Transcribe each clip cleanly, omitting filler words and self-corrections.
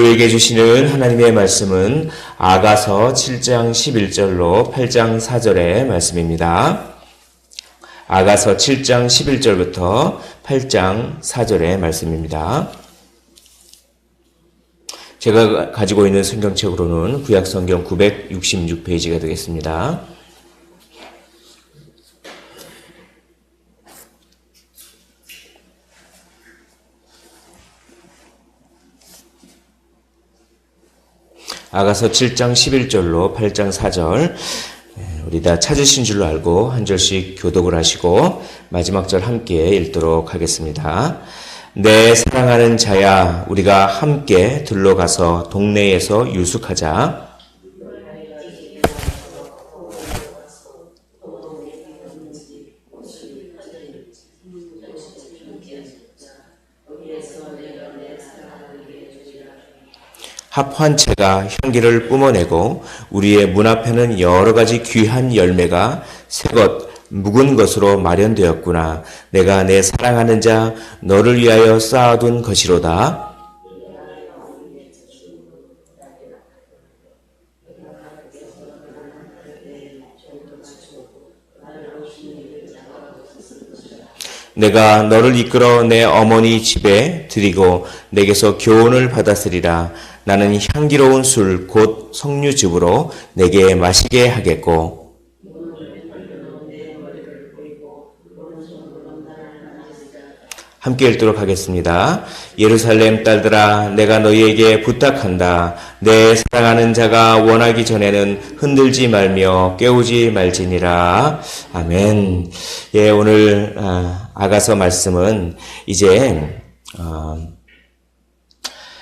우리에게 주시는 하나님의 말씀은 아가서 7장 11절로 8장 4절의 말씀입니다. 아가서 7장 11절부터 8장 4절의 말씀입니다. 제가 가지고 있는 성경책으로는 구약성경 966페이지가 되겠습니다. 아가서 7장 11절로 8장 4절 우리 다 찾으신 줄로 알고 한 절씩 교독을 하시고 마지막 절 함께 읽도록 하겠습니다. 내 사랑하는 자야, 우리가 함께 들러가서 동네에서 유숙하자. 합한 채가 향기를 뿜어내고 우리의 문 앞에는 여러 가지 귀한 열매가 새것 묵은 것으로 마련되었구나. 내가 내 사랑하는 자 너를 위하여 쌓아둔 것이로다. 내가 너를 이끌어 내 어머니 집에 드리고 내게서 교훈을 받았으리라. 나는 향기로운 술 곧 석류즙으로 내게 마시게 하겠고 함께 읽도록 하겠습니다. 예루살렘 딸들아, 내가 너희에게 부탁한다. 내 사랑하는 자가 원하기 전에는 흔들지 말며 깨우지 말지니라. 아멘. 예, 오늘 아가서 말씀은 이제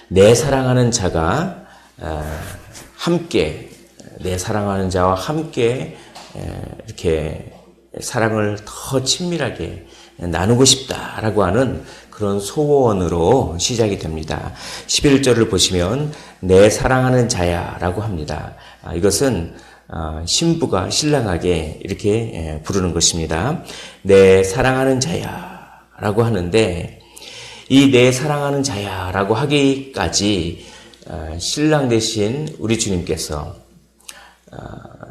내 사랑하는 자가 함께 내 사랑하는 자와 함께 이렇게 사랑을 더 친밀하게 나누고 싶다라고 하는 그런 소원으로 시작이 됩니다. 11절을 보시면 내 사랑하는 자야 라고 합니다. 이것은 신부가 신랑에게 이렇게 부르는 것입니다. 내 사랑하는 자야 라고 하는데 이 내 사랑하는 자야 라고 하기까지 신랑 대신 우리 주님께서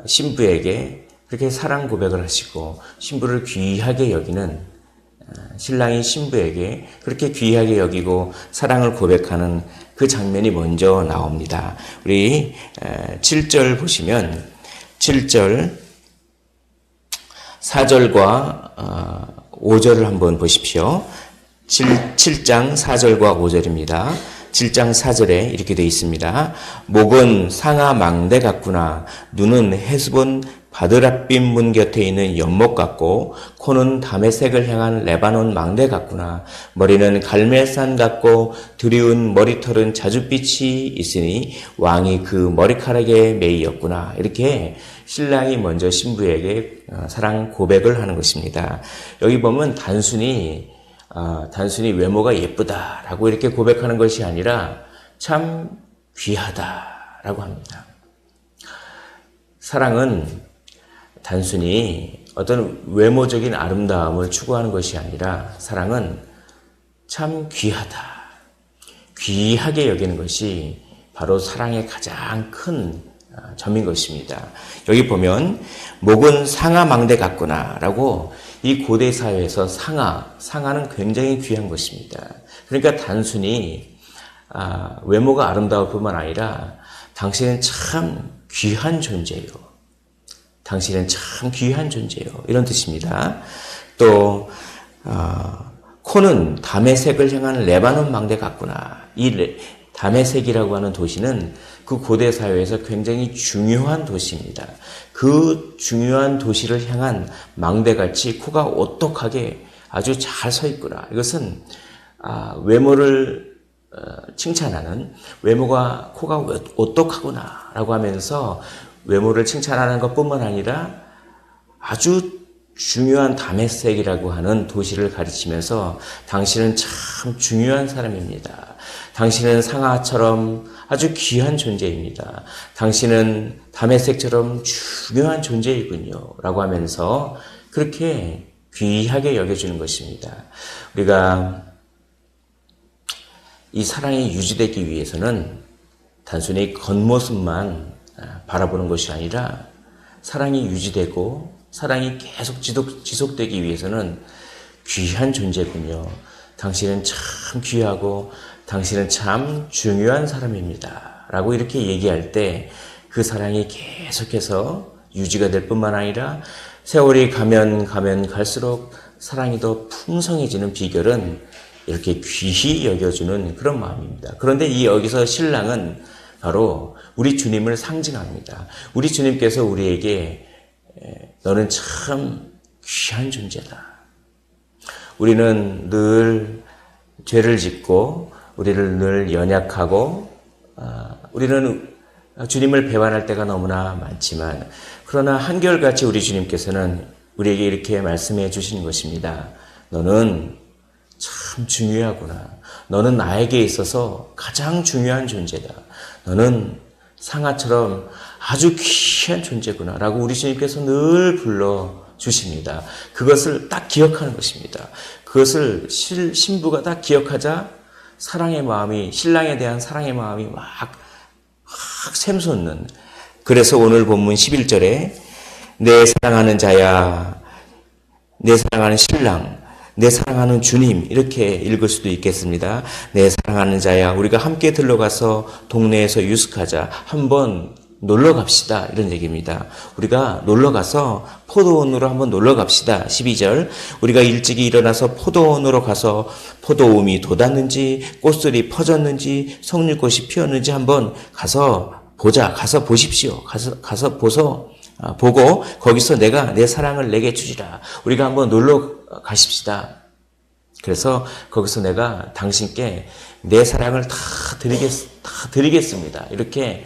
신부에게 그렇게 사랑 고백을 하시고 신부를 귀하게 여기는 신랑이 신부에게 그렇게 귀하게 여기고 사랑을 고백하는 그 장면이 먼저 나옵니다. 우리 7절 보시면 7절 4절과 5절을 한번 보십시오. 7장 4절과 5절입니다. 7장 4절에 이렇게 되어 있습니다. 목은 상아 망대 같구나. 눈은 헤스본 바드랏빛 문 곁에 있는 연못 같고 코는 다메섹을 향한 레바논 망대 같구나. 머리는 갈멜산 같고 드리운 머리털은 자줏빛이 있으니 왕이 그 머리카락에 매이었구나. 이렇게 신랑이 먼저 신부에게 사랑 고백을 하는 것입니다. 여기 보면 단순히 외모가 예쁘다라고 이렇게 고백하는 것이 아니라 참 귀하다라고 합니다. 사랑은 단순히 어떤 외모적인 아름다움을 추구하는 것이 아니라 사랑은 참 귀하다, 귀하게 여기는 것이 바로 사랑의 가장 큰 점인 것입니다. 여기 보면 목은 상아망대 같구나 라고 이 고대 사회에서 상아는 굉장히 귀한 것입니다. 그러니까 단순히 외모가 아름다울 뿐만 아니라 당신은 참 귀한 존재요. 당신은 참 귀한 존재요. 이런 뜻입니다. 또 코는 다메섹을 향한 레바논 망대 같구나. 이 다메섹이라고 하는 도시는 그 고대 사회에서 굉장히 중요한 도시입니다. 그 중요한 도시를 향한 망대같이 코가 오똑하게 아주 잘 서 있구나. 이것은 외모를 칭찬하는 외모가 코가 오똑하구나 라고 하면서 외모를 칭찬하는 것뿐만 아니라 아주 중요한 다메섹이라고 하는 도시를 가르치면서 당신은 참 중요한 사람입니다. 당신은 상아처럼 아주 귀한 존재입니다. 당신은 다메섹처럼 중요한 존재이군요. 라고 하면서 그렇게 귀하게 여겨주는 것입니다. 우리가 이 사랑이 유지되기 위해서는 단순히 겉모습만 바라보는 것이 아니라 사랑이 유지되고 사랑이 계속 지속되기 위해서는 귀한 존재군요. 당신은 참 귀하고 당신은 참 중요한 사람입니다. 라고 이렇게 얘기할 때 그 사랑이 계속해서 유지가 될 뿐만 아니라 세월이 가면 갈수록 사랑이 더 풍성해지는 비결은 이렇게 귀히 여겨주는 그런 마음입니다. 그런데 여기서 신랑은 바로 우리 주님을 상징합니다. 우리 주님께서 우리에게 너는 참 귀한 존재다. 우리는 늘 죄를 짓고 우리를 늘 연약하고 우리는 주님을 배반할 때가 너무나 많지만 그러나 한결같이 우리 주님께서는 우리에게 이렇게 말씀해 주시는 것입니다. 너는 참 중요하구나. 너는 나에게 있어서 가장 중요한 존재다. 너는 상아처럼 아주 귀한 존재구나 라고 우리 주님께서 늘 불러주십니다. 그것을 딱 기억하는 것입니다. 그것을 신부가 딱 기억하자 사랑의 마음이, 신랑에 대한 사랑의 마음이 막 샘솟는. 그래서 오늘 본문 11절에 내 사랑하는 자야, 내 사랑하는 신랑, 내 사랑하는 주님 이렇게 읽을 수도 있겠습니다. 내 사랑하는 자야, 우리가 함께 들러가서 동네에서 유숙하자, 한번 놀러 갑시다 이런 얘기입니다. 우리가 놀러 가서 포도원으로 한번 놀러 갑시다. 12절 우리가 일찍이 일어나서 포도원으로 가서 포도움이 돋았는지 꽃들이 퍼졌는지 석류꽃이 피었는지 한번 가서 보자. 가서 보십시오. 가서 보고 거기서 내가 내 사랑을 내게 주리라. 우리가 한번 놀러 가십시다. 그래서 거기서 내가 당신께 내 사랑을 다 드리겠습니다. 이렇게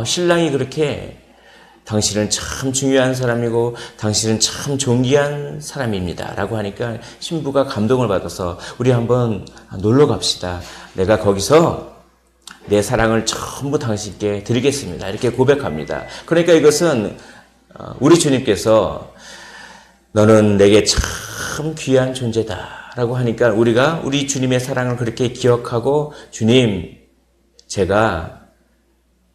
신랑이 그렇게 당신은 참 중요한 사람이고 당신은 참 존귀한 사람입니다. 라고 하니까 신부가 감동을 받아서 우리 한번 놀러 갑시다. 내가 거기서 내 사랑을 전부 당신께 드리겠습니다. 이렇게 고백합니다. 그러니까 이것은 우리 주님께서 너는 내게 참 귀한 존재다. 라고 하니까 우리가 우리 주님의 사랑을 그렇게 기억하고 주님, 제가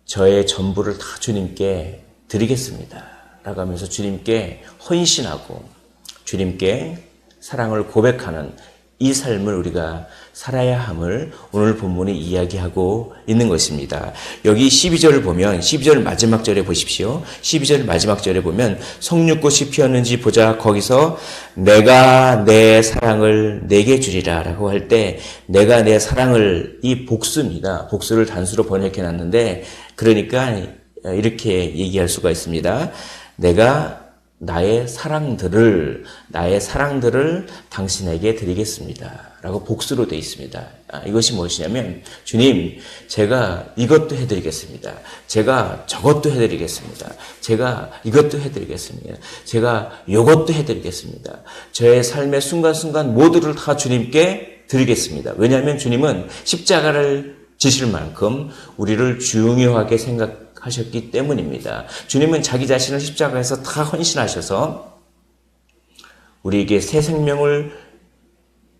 저의 전부를 다 주님께 드리겠습니다. 라고 하면서 주님께 헌신하고 주님께 사랑을 고백하는 이 삶을 우리가 살아야 함을 오늘 본문이 이야기하고 있는 것입니다. 여기 12절을 보면 12절 마지막 절에 보십시오. 12절 마지막 절에 보면 석류꽃이 피었는지 보자. 거기서 내가 내 사랑을 내게 주리라 라고 할 때 내가 내 사랑을, 이 복수입니다. 복수를 단수로 번역해 놨는데 그러니까 이렇게 얘기할 수가 있습니다. 내가 나의 사랑들을 당신에게 드리겠습니다. 라고 복수로 되어 있습니다. 이것이 무엇이냐면, 주님, 제가 이것도 해드리겠습니다. 제가 저것도 해드리겠습니다. 제가 이것도 해드리겠습니다. 제가 이것도 해드리겠습니다. 저의 삶의 순간순간 모두를 다 주님께 드리겠습니다. 왜냐하면 주님은 십자가를 지실 만큼 우리를 중요하게 생각하셨기 때문입니다. 주님은 자기 자신을 십자가에서 다 헌신하셔서 우리에게 새 생명을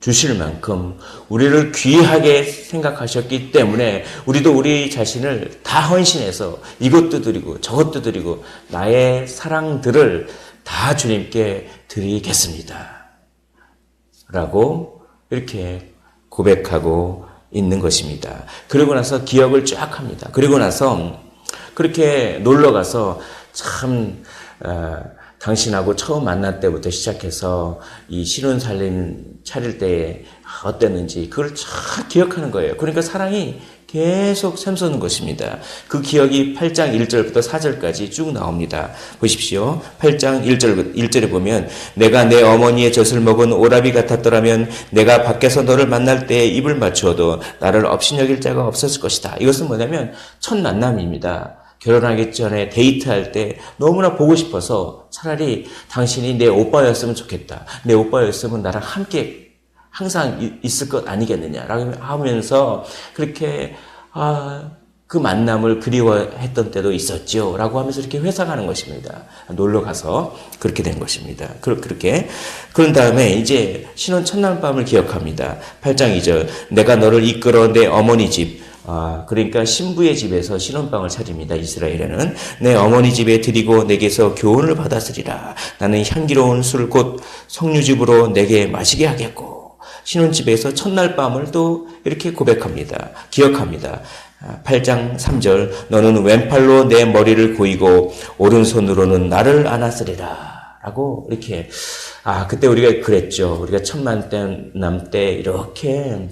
주실 만큼 우리를 귀하게 생각하셨기 때문에 우리도 우리 자신을 다 헌신해서 이것도 드리고 저것도 드리고 나의 사랑들을 다 주님께 드리겠습니다. 라고 이렇게 고백하고 있는 것입니다. 그리고 나서 기억을 쫙 합니다. 그리고 나서 그렇게 놀러 가서 참 당신하고 처음 만날 때부터 시작해서 이 신혼살림 차릴 때 어땠는지 그걸 쫙 기억하는 거예요. 그러니까 사랑이 계속 샘솟는 것입니다. 그 기억이 8장 1절부터 4절까지 쭉 나옵니다. 보십시오. 8장 1절에 보면 내가 내 어머니의 젖을 먹은 오라비 같았더라면 내가 밖에서 너를 만날 때에 입을 맞추어도 나를 업신여길 자가 없었을 것이다. 이것은 뭐냐면 첫 만남입니다. 결혼하기 전에 데이트할 때 너무나 보고 싶어서 차라리 당신이 내 오빠였으면 좋겠다. 내 오빠였으면 나랑 함께 항상 있을 것 아니겠느냐라고 하면서 그렇게 그 만남을 그리워했던 때도 있었죠. 라고 하면서 이렇게 회상하는 것입니다. 놀러 가서 그렇게 된 것입니다. 그렇게. 그런 다음에 이제 신혼 첫날 밤을 기억합니다. 8장 2절. 내가 너를 이끌어 내 어머니 집 그러니까 신부의 집에서 신혼방을 차립니다. 이스라엘에는. 내 어머니 집에 드리고 내게서 교훈을 받았으리라. 나는 향기로운 술 곧 석류즙으로 내게 마시게 하겠고. 신혼집에서 첫날 밤을 또 이렇게 고백합니다. 기억합니다. 8장 3절 너는 왼팔로 내 머리를 고이고 오른손으로는 나를 안았으리라 라고 이렇게 그때 우리가 그랬죠. 우리가 천만남 때 이렇게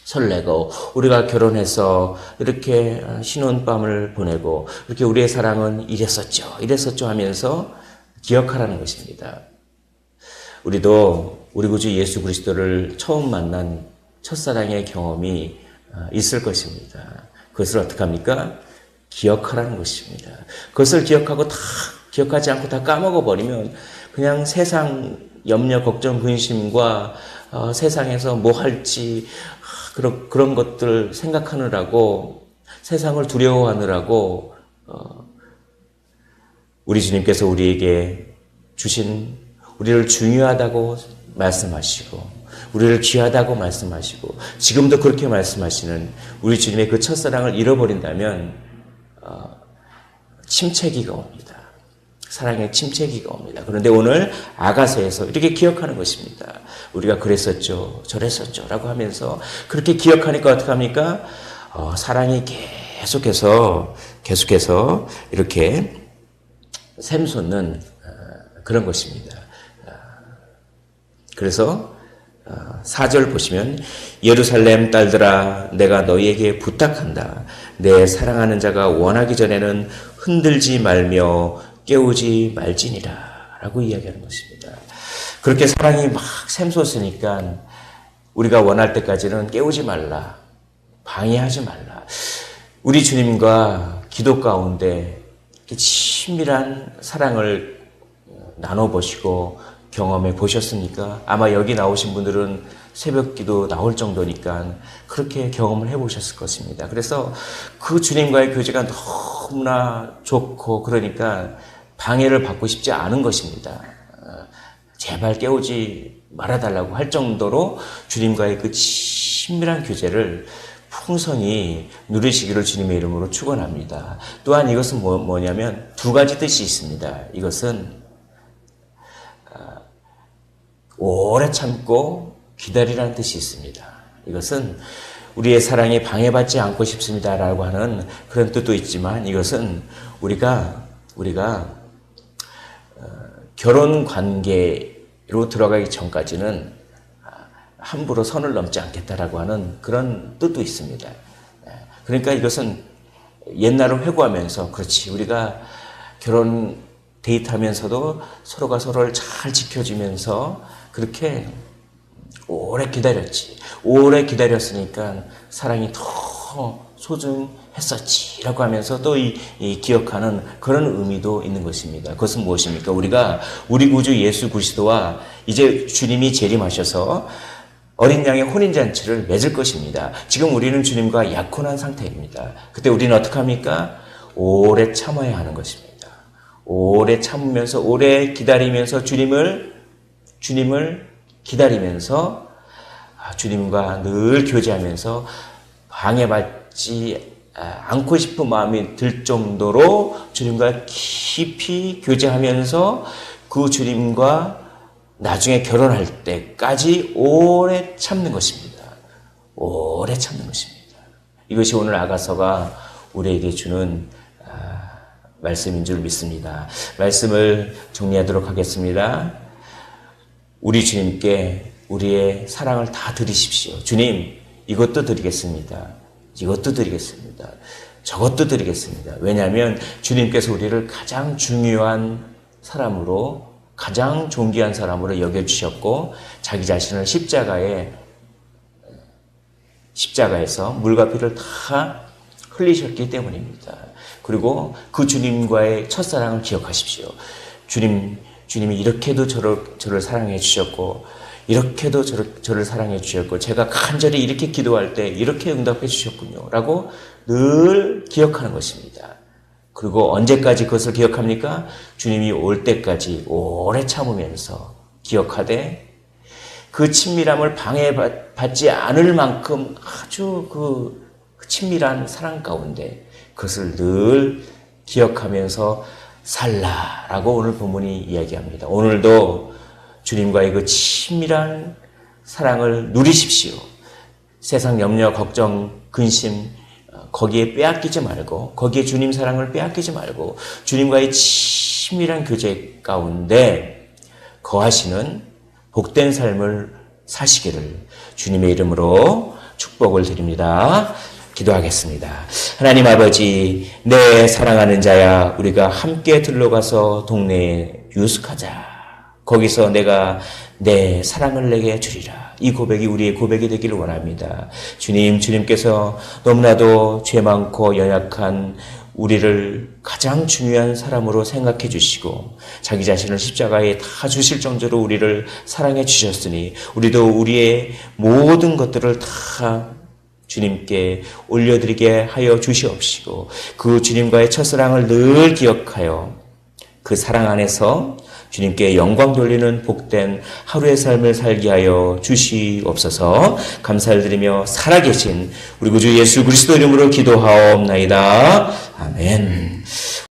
설레고 우리가 결혼해서 이렇게 신혼밤을 보내고 이렇게 우리의 사랑은 이랬었죠 하면서 기억하라는 것입니다. 우리도 우리 구주 예수 그리스도를 처음 만난 첫사랑의 경험이 있을 것입니다. 그것을 어떻게 합니까? 기억하라는 것입니다. 그것을 기억하지 않고 다 까먹어버리면 그냥 세상 염려, 걱정, 근심과 세상에서 뭐 할지 그런 것들 생각하느라고 세상을 두려워하느라고 우리 주님께서 우리에게 주신 우리를 중요하다고 말씀하시고 우리를 귀하다고 말씀하시고 지금도 그렇게 말씀하시는 우리 주님의 그 첫사랑을 잃어버린다면 침체기가 옵니다. 사랑의 침체기가 옵니다. 그런데 오늘 아가서에서 이렇게 기억하는 것입니다. 우리가 그랬었죠, 저랬었죠 라고 하면서 그렇게 기억하니까 어떻게 합니까? 사랑이 계속해서 이렇게 샘솟는 그런 것입니다. 그래서 4절 보시면 예루살렘 딸들아 내가 너희에게 부탁한다. 내 사랑하는 자가 원하기 전에는 흔들지 말며 깨우지 말지니라 라고 이야기하는 것입니다. 그렇게 사랑이 막 샘솟으니까 우리가 원할 때까지는 깨우지 말라. 방해하지 말라. 우리 주님과 기도 가운데 친밀한 사랑을 나눠보시고 경험해 보셨습니까? 아마 여기 나오신 분들은 새벽 기도 나올 정도니까 그렇게 경험을 해보셨을 것입니다. 그래서 그 주님과의 교제가 너무나 좋고 그러니까 방해를 받고 싶지 않은 것입니다. 제발 깨우지 말아달라고 할 정도로 주님과의 그 친밀한 교제를 풍성히 누리시기를 주님의 이름으로 축원합니다. 또한 이것은 뭐냐면 두 가지 뜻이 있습니다. 이것은 오래 참고 기다리라는 뜻이 있습니다. 이것은 우리의 사랑에 방해받지 않고 싶습니다라고 하는 그런 뜻도 있지만 이것은 우리가 결혼 관계로 들어가기 전까지는 함부로 선을 넘지 않겠다라고 하는 그런 뜻도 있습니다. 그러니까 이것은 옛날을 회고하면서 그렇지 우리가 결혼 데이트하면서도 서로가 서로를 잘 지켜주면서 그렇게 오래 기다렸지. 오래 기다렸으니까 사랑이 더 소중했었지. 라고 하면서 또 이 기억하는 그런 의미도 있는 것입니다. 그것은 무엇입니까? 우리가 우리 구주 예수 그리스도와 이제 주님이 재림하셔서 어린 양의 혼인잔치를 맺을 것입니다. 지금 우리는 주님과 약혼한 상태입니다. 그때 우리는 어떻게 합니까? 오래 참아야 하는 것입니다. 오래 참으면서 오래 기다리면서 주님을 기다리면서 주님과 늘 교제하면서 방해받지 않고 싶은 마음이 들 정도로 주님과 깊이 교제하면서 그 주님과 나중에 결혼할 때까지 오래 참는 것입니다. 오래 참는 것입니다. 이것이 오늘 아가서가 우리에게 주는 말씀인 줄 믿습니다. 말씀을 정리하도록 하겠습니다. 우리 주님께 우리의 사랑을 다 드리십시오. 주님, 이것도 드리겠습니다. 이것도 드리겠습니다. 저것도 드리겠습니다. 왜냐하면 주님께서 우리를 가장 중요한 사람으로, 가장 존귀한 사람으로 여겨주셨고 자기 자신을 십자가에서 물과 피를 다 흘리셨기 때문입니다. 그리고 그 주님과의 첫사랑을 기억하십시오. 주님이 이렇게도 저를 사랑해 주셨고 이렇게도 저를 사랑해 주셨고 제가 간절히 이렇게 기도할 때 이렇게 응답해 주셨군요 라고 늘 기억하는 것입니다. 그리고 언제까지 그것을 기억합니까? 주님이 올 때까지 오래 참으면서 기억하되 그 친밀함을 방해받지 않을 만큼 아주 그 친밀한 사랑 가운데 그것을 늘 기억하면서 살라라고 오늘 본문이 이야기합니다. 오늘도 주님과의 그 친밀한 사랑을 누리십시오. 세상 염려, 걱정, 근심 거기에 빼앗기지 말고, 거기에 주님 사랑을 빼앗기지 말고 주님과의 친밀한 교제 가운데 거하시는 복된 삶을 사시기를 주님의 이름으로 축복을 드립니다. 기도하겠습니다. 하나님 아버지, 내 사랑하는 자야, 우리가 함께 들러가서 동네에 유숙하자. 거기서 내가 내 사랑을 내게 주리라. 이 고백이 우리의 고백이 되기를 원합니다. 주님께서 너무나도 죄 많고 연약한 우리를 가장 중요한 사람으로 생각해 주시고 자기 자신을 십자가에 다 주실 정도로 우리를 사랑해 주셨으니 우리도 우리의 모든 것들을 다 주님께 올려드리게 하여 주시옵시고 그 주님과의 첫사랑을 늘 기억하여 그 사랑 안에서 주님께 영광 돌리는 복된 하루의 삶을 살게 하여 주시옵소서. 감사를 드리며 살아계신 우리 구주 예수 그리스도 이름으로 기도하옵나이다. 아멘.